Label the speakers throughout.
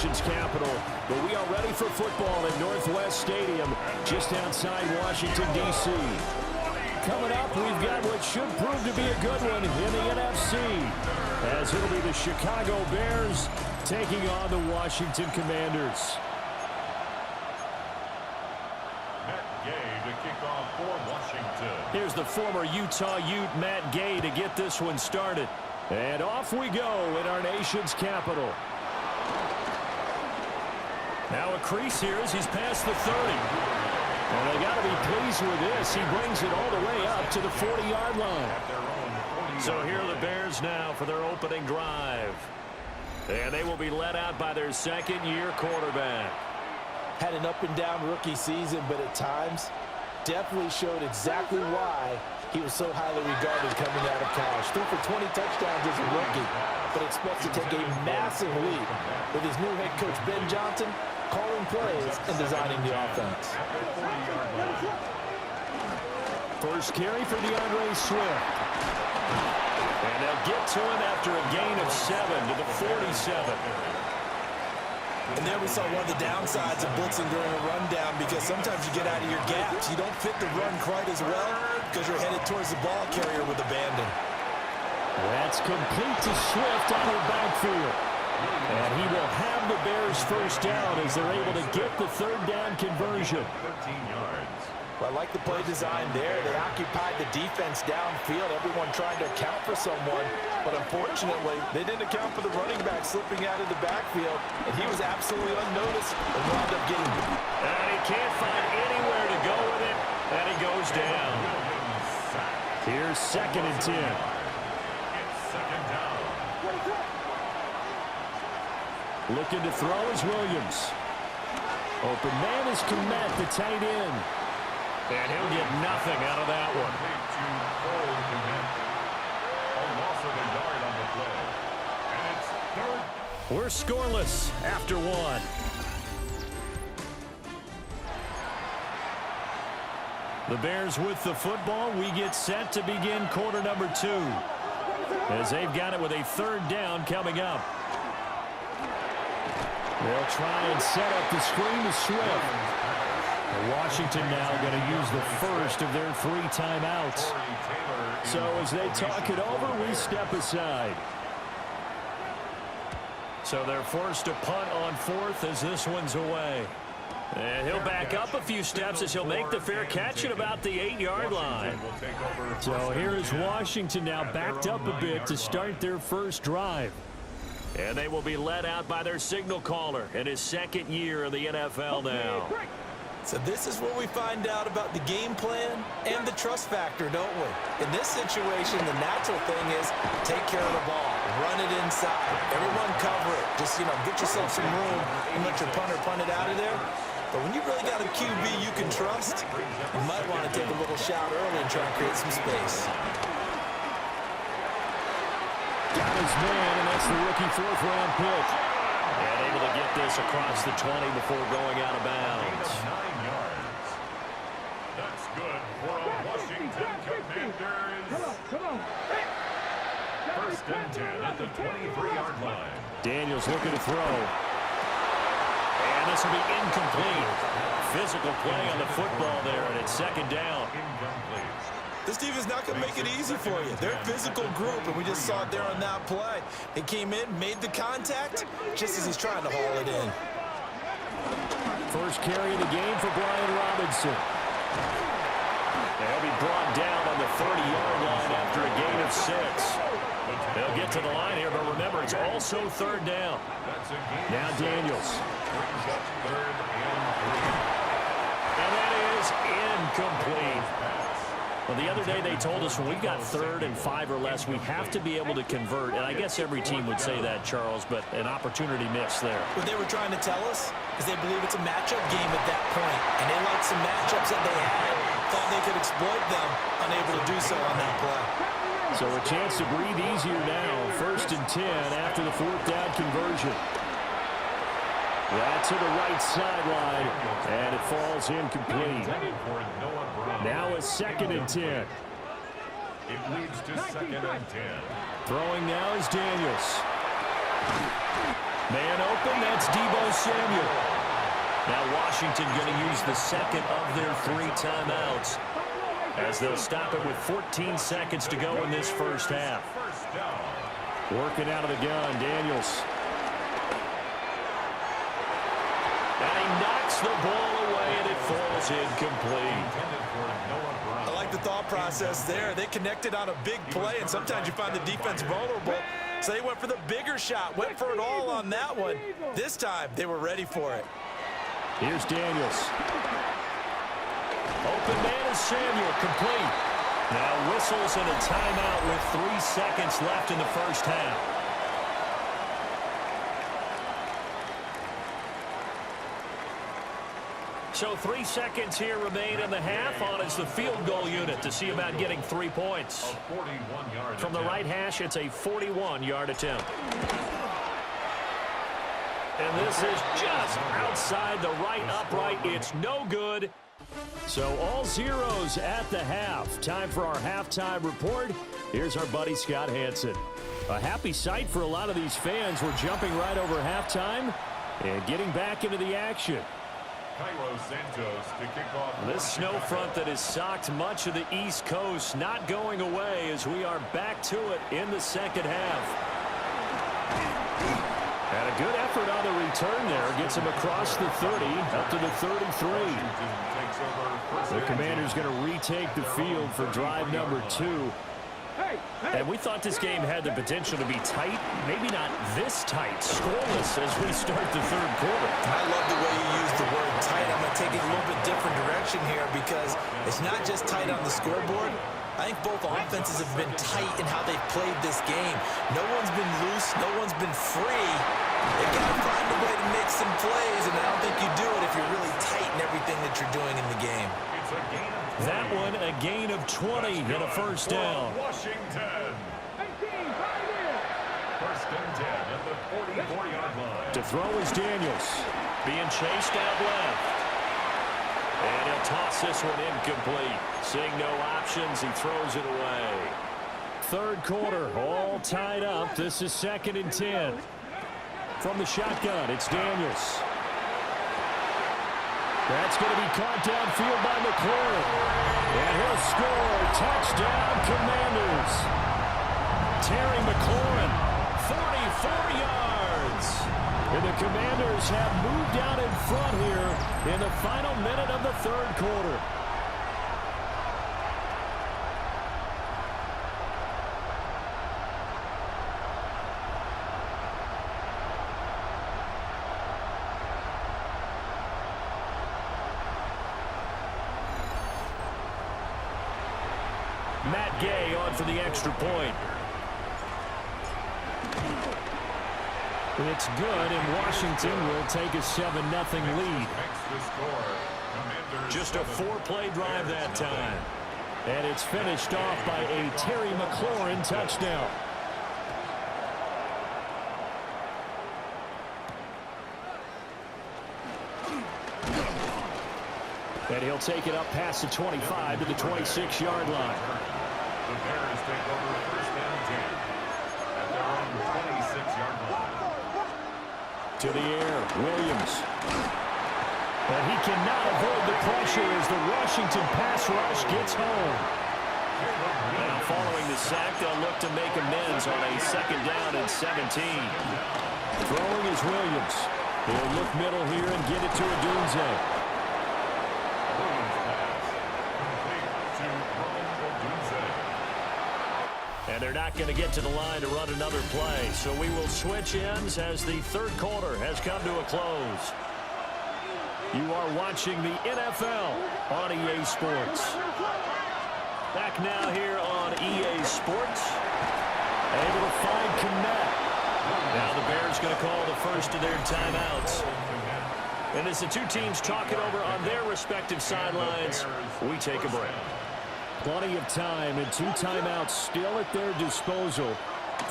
Speaker 1: nation's capital, but we are ready for football at Northwest Stadium, just outside Washington, D.C. Coming up, we've got what should prove to be a good one in the NFC, as it'll be the Chicago Bears taking on the Washington Commanders.
Speaker 2: To kick off for Washington.
Speaker 1: Here's the former Utah Ute, Matt Gay, to get this one started. And off we go in our nation's capital. Now a crease here as he's past the 30. And they got to be pleased with this. He brings it all the way up to the 40-yard line. So here are the Bears now for their opening drive. And they will be led out by their second-year quarterback.
Speaker 3: Had an up-and-down rookie season, but at times definitely showed exactly why he was so highly regarded coming out of college. Threw for 20 touchdowns as a rookie, but expects to take a massive leap with his new head coach, Ben Johnson, calling plays and designing the offense.
Speaker 1: First carry for DeAndre Swift. And they'll get to him after a gain of 7 to the 47.
Speaker 3: And there we saw one of the downsides of blitzing during a rundown, because sometimes you get out of your gaps. You don't fit the run quite as well because you're headed towards the ball carrier with abandon.
Speaker 1: That's complete to Swift out of the backfield. And he will have the Bears first down as they're able to get the third down conversion.
Speaker 2: 13 yards.
Speaker 3: Well, I like the play design there. They occupied the defense downfield, everyone trying to account for someone. But unfortunately, they didn't account for the running back slipping out of the backfield, and he was absolutely unnoticed and wound up getting beat.
Speaker 1: And he can't find anywhere to go with it, and he goes down. Here's 2nd and 10.
Speaker 2: It's second down.
Speaker 1: Looking to throw is Williams. Open man is Komet, the tight end. And he'll get nothing out of that one. We're scoreless after one. The Bears with the football. We get set to begin quarter number 2, as they've got it with a third down coming up. They'll try and set up the screen to Swift. Washington now going to use the first of their 3 timeouts. So as they talk it over, we step aside. So they're forced to punt on 4th as this one's away. And he'll back up a few steps as he'll make the fair catch at about the 8-yard line. So here is Washington now backed up a bit to start their first drive. And they will be led out by their signal caller in his 2nd year in the NFL now.
Speaker 3: So this is where we find out about the game plan and the trust factor, don't we? In this situation, the natural thing is take care of the ball, run it inside, everyone cover it. Just, get yourself some room and let your punter punt it out of there. But when you really got a QB you can trust, you might want to take a little shot early and try to create some space.
Speaker 1: Got his man, and that's the rookie 4th-round pick. And able to get this across the 20 before going out of bounds.
Speaker 2: 9 yards. That's good for a Washington Commanders.
Speaker 4: Come on.
Speaker 2: First and 10 at the 23-yard line.
Speaker 1: Daniels looking to throw. And this will be incomplete. Physical play on the football there, and it's 2nd down.
Speaker 2: Incomplete.
Speaker 3: This team is not going to make it easy for you. They're a physical group, and we just saw it there on that play. They came in, made the contact, just as he's trying to haul it in.
Speaker 1: First carry of the game for Brian Robinson. They'll be brought down on the 30-yard line after a gain of 6. They'll get to the line here, but remember, it's also 3rd down. Now Daniels. And that is incomplete. Well, the other day they told us when we've got 3rd and 5 or less, we have to be able to convert. And I guess every team would say that, Charles, but an opportunity missed there.
Speaker 3: What they were trying to tell us is they believe it's a matchup game at that point. And they liked some matchups that they had, thought they could exploit them, unable to do so on that play.
Speaker 1: So a chance to breathe easier now. 1st and 10 after the 4th down conversion. Right to the right sideline, and it falls incomplete. Now a 2nd and 10.
Speaker 2: It leads to 2nd and 10.
Speaker 1: Throwing now is Daniels. Man open, that's Deebo Samuel. Now Washington going to use the second of their 3 timeouts as they'll stop it with 14 seconds to go in this first half. Working out of the gun, Daniels. And he knocks the ball away, and it falls incomplete.
Speaker 3: I like the thought process there. They connected on a big play, and sometimes you find the defense vulnerable. So they went for the bigger shot, went for it all on that one. This time, they were ready for it.
Speaker 1: Here's Daniels. Open man is Samuel, complete. Now whistles and a timeout with 3 seconds left in the first half. So 3 seconds here remain in the half. On is the field goal unit to see about getting 3 points. From the right hash, it's a 41-yard attempt. And this is just outside the right upright. It's no good. So all zeros at the half. Time for our halftime report. Here's our buddy Scott Hansen. A happy sight for a lot of these fans. We're jumping right over halftime and getting back into the action. This snow front that has socked much of the East Coast not going away as we are back to it in the second half. And a good effort on the return there. Gets him across the 30, up to the 33. The Commanders going to retake the field for drive number 2. And we thought this game had the potential to be tight, maybe not this tight, scoreless as we start the third quarter.
Speaker 3: I love the way you use the word tight. I'm going to take it a little bit different direction here because it's not just tight on the scoreboard. I think both offenses have been tight in how they've played this game. No one's been loose. No one's been free. They've got to find a way to make some plays, and I don't think you do it if you're really tight in everything that you're doing in the game.
Speaker 1: That one, a gain of 20 and a first down.
Speaker 2: Washington. First and 10 at the 44-yard line.
Speaker 1: To throw is Daniels. Being chased out left. And he'll toss this one incomplete. Seeing no options, he throws it away. Third quarter, all tied up. This is 2nd and 10. From the shotgun, it's Daniels. That's going to be caught downfield by McLaurin. And he'll score. Touchdown, Commanders. Terry McLaurin, 44 yards. And the Commanders have moved out in front here in the final minute of the third quarter. Matt Gay on for the extra point. It's good, and Washington will take a 7-0 lead. Just a 4-play drive that time. And it's finished off by a Terry McLaurin touchdown. And he'll take it up past the 25 to the 26-yard line.
Speaker 2: The Bears take over first and 10 at their own 26-yard line.
Speaker 1: To the air, Williams. But he cannot avoid the pressure as the Washington pass rush gets home. Now following the sack, they'll look to make amends on a 2nd down and 17. Throwing is Williams. He'll look middle here and get it to Odunze. And they're not going to get to the line to run another play. So we will switch ends as the third quarter has come to a close. You are watching the NFL on EA Sports. Back now here on EA Sports. Able to find Kmet. Now the Bears going to call the first of their timeouts. And as the two teams talk it over on their respective sidelines, we take a break. Plenty of time and 2 timeouts still at their disposal.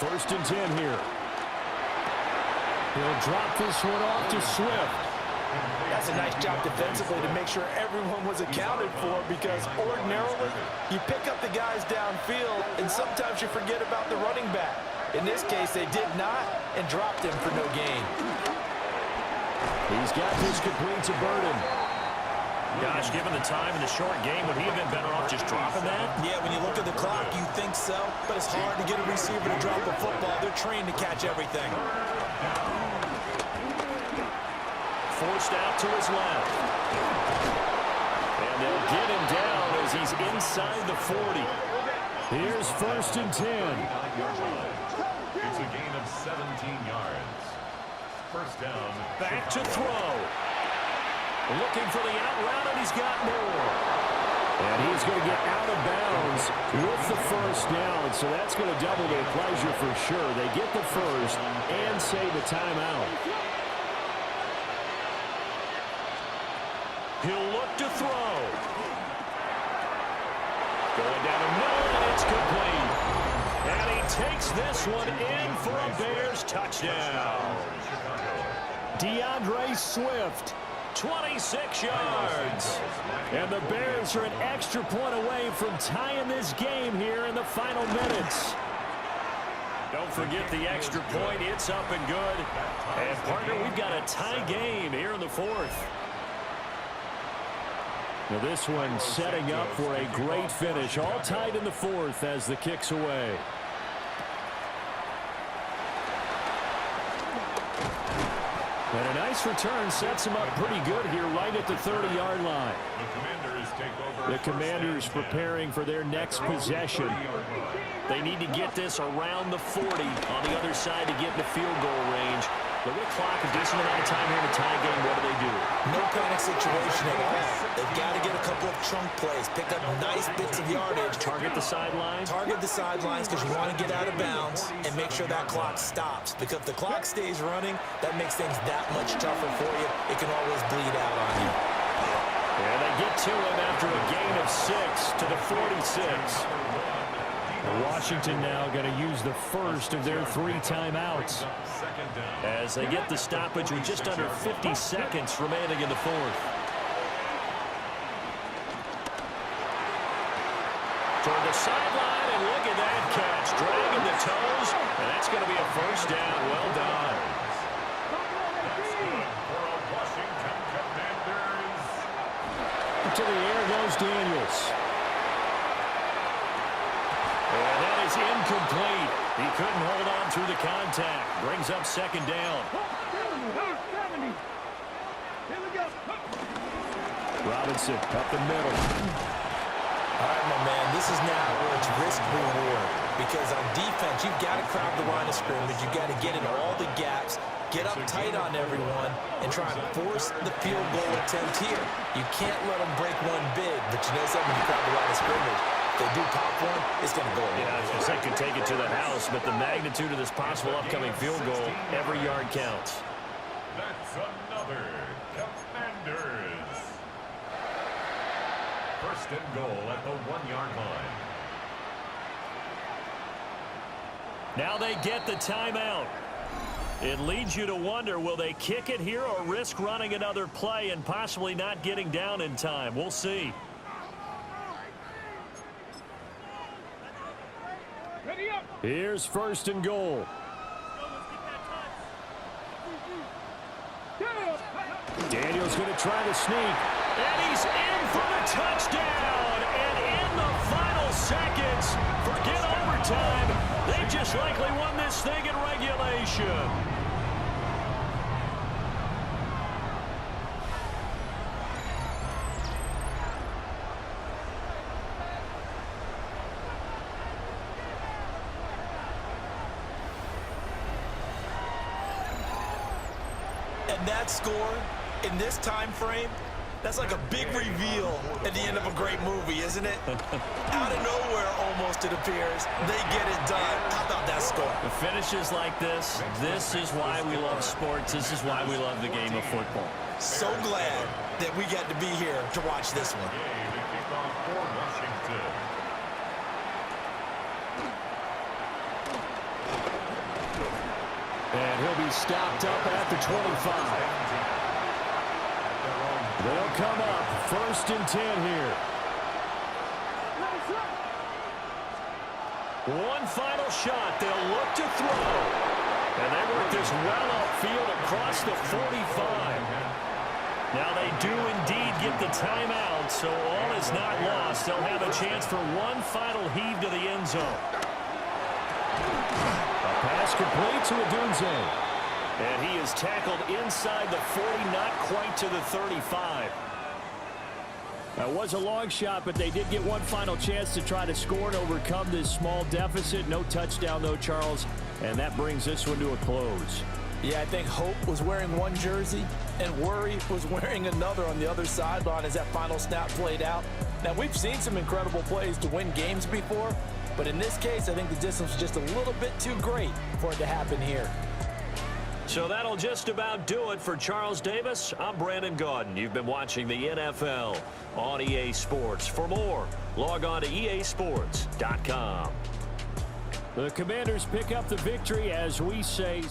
Speaker 1: 1st and 10 here. He'll drop this one off to Swift.
Speaker 3: That's a nice job defensively to make sure everyone was accounted for because ordinarily you pick up the guys downfield and sometimes you forget about the running back. In this case, they did not and dropped him for no gain.
Speaker 1: He's got this complete to Burden. Gosh, given the time in the short game, would he have been better off just dropping that?
Speaker 3: Yeah, when you look at the clock, you think so, but it's hard to get a receiver to drop a football. They're trained to catch everything.
Speaker 1: Forced out to his left. And they'll get him down as he's inside the 40. Here's 1st and 10.
Speaker 2: It's a gain of 17 yards. First down.
Speaker 1: Back to throw. Looking for the out route, and he's got more. And he's going to get out of bounds with the first down, so that's going to double their pleasure for sure. They get the first and save a timeout. He'll look to throw. Going down the middle, and it's complete. And he takes this one in for a Bears touchdown. DeAndre Swift, 26 yards. And the Bears are an extra point away from tying this game here in the final minutes. Don't forget the extra point. It's up and good. And, partner, we've got a tie game here in the 4th. Now this one setting up for a great finish. All tied in the 4th as the kick's away. And a nice return sets him up pretty good here right at the 30-yard line. The Commanders preparing for their next possession. They need to get this around the 40 on the other side to get in the field goal range. They're going to clock a decent amount of time here in the tie game. What do?
Speaker 3: No panic situation at all. They've got to get a couple of chunk plays, pick up nice bits of yardage.
Speaker 1: Target the sidelines?
Speaker 3: Target the sidelines because you want to get out of bounds and make sure that clock stops. Because if the clock stays running, that makes things that much tougher for you. It can always bleed out on you.
Speaker 1: And they get to him after a gain of 6 to the 46. Washington now going to use the first of their 3 timeouts as they get the stoppage with just under 50 seconds remaining in the 4th. Toward the sideline, and look at that catch. Dragging the toes, and that's going to be a first down. Well done. To the air goes Daniels. And that is incomplete. He couldn't hold on through the contact. Brings up 2nd down. Robinson up the middle.
Speaker 3: All right, my man, this is now where it's risk-reward. Because on defense, you've got to crowd the line of scrimmage. You've got to get in all the gaps, get up tight on everyone, and try and force the field goal attempt here. You can't let them break one big, but you know something, you crowd the line of scrimmage. If they do pop one, it's going to go away.
Speaker 1: Yeah, I was going to say could take it to the house, but the magnitude of this possible upcoming field goal, every yard counts.
Speaker 2: That's another Commanders. First and goal at the 1-yard line.
Speaker 1: Now they get the timeout. It leads you to wonder, will they kick it here or risk running another play and possibly not getting down in time? We'll see. Here's 1st and goal. Daniels going to try to sneak. And he's in for the touchdown. And in the final seconds, forget overtime. They just likely won this thing in regulation.
Speaker 3: And that score in this time frame, that's like a big reveal at the end of a great movie, isn't it? Out of nowhere, almost, it appears. They get it done. How about that score?
Speaker 1: The finishes like this is why we love sports. This is why we love the game of football.
Speaker 3: So glad that we got to be here to watch this one.
Speaker 1: And he'll be stopped up at the 25. They'll come up 1st and 10 here. One final shot. They'll look to throw. And they work this well upfield across the 45. Now they do indeed get the timeout, so all is not lost. They'll have a chance for one final heave to the end zone.
Speaker 4: A pass complete to Odunze.
Speaker 1: And he is tackled inside the 40, not quite to the 35.
Speaker 4: That was a long shot, but they did get one final chance to try to score and overcome this small deficit. No touchdown, though, Charles, and that brings this one to a close.
Speaker 3: Yeah, I think Hope was wearing one jersey and Worry was wearing another on the other sideline as that final snap played out. Now, we've seen some incredible plays to win games before, but in this case, I think the distance was just a little bit too great for it to happen here.
Speaker 1: So that'll just about do it for Charles Davis. I'm Brandon Gaudin. You've been watching the NFL on EA Sports. For more, log on to easports.com.
Speaker 4: The Commanders pick up the victory as we say...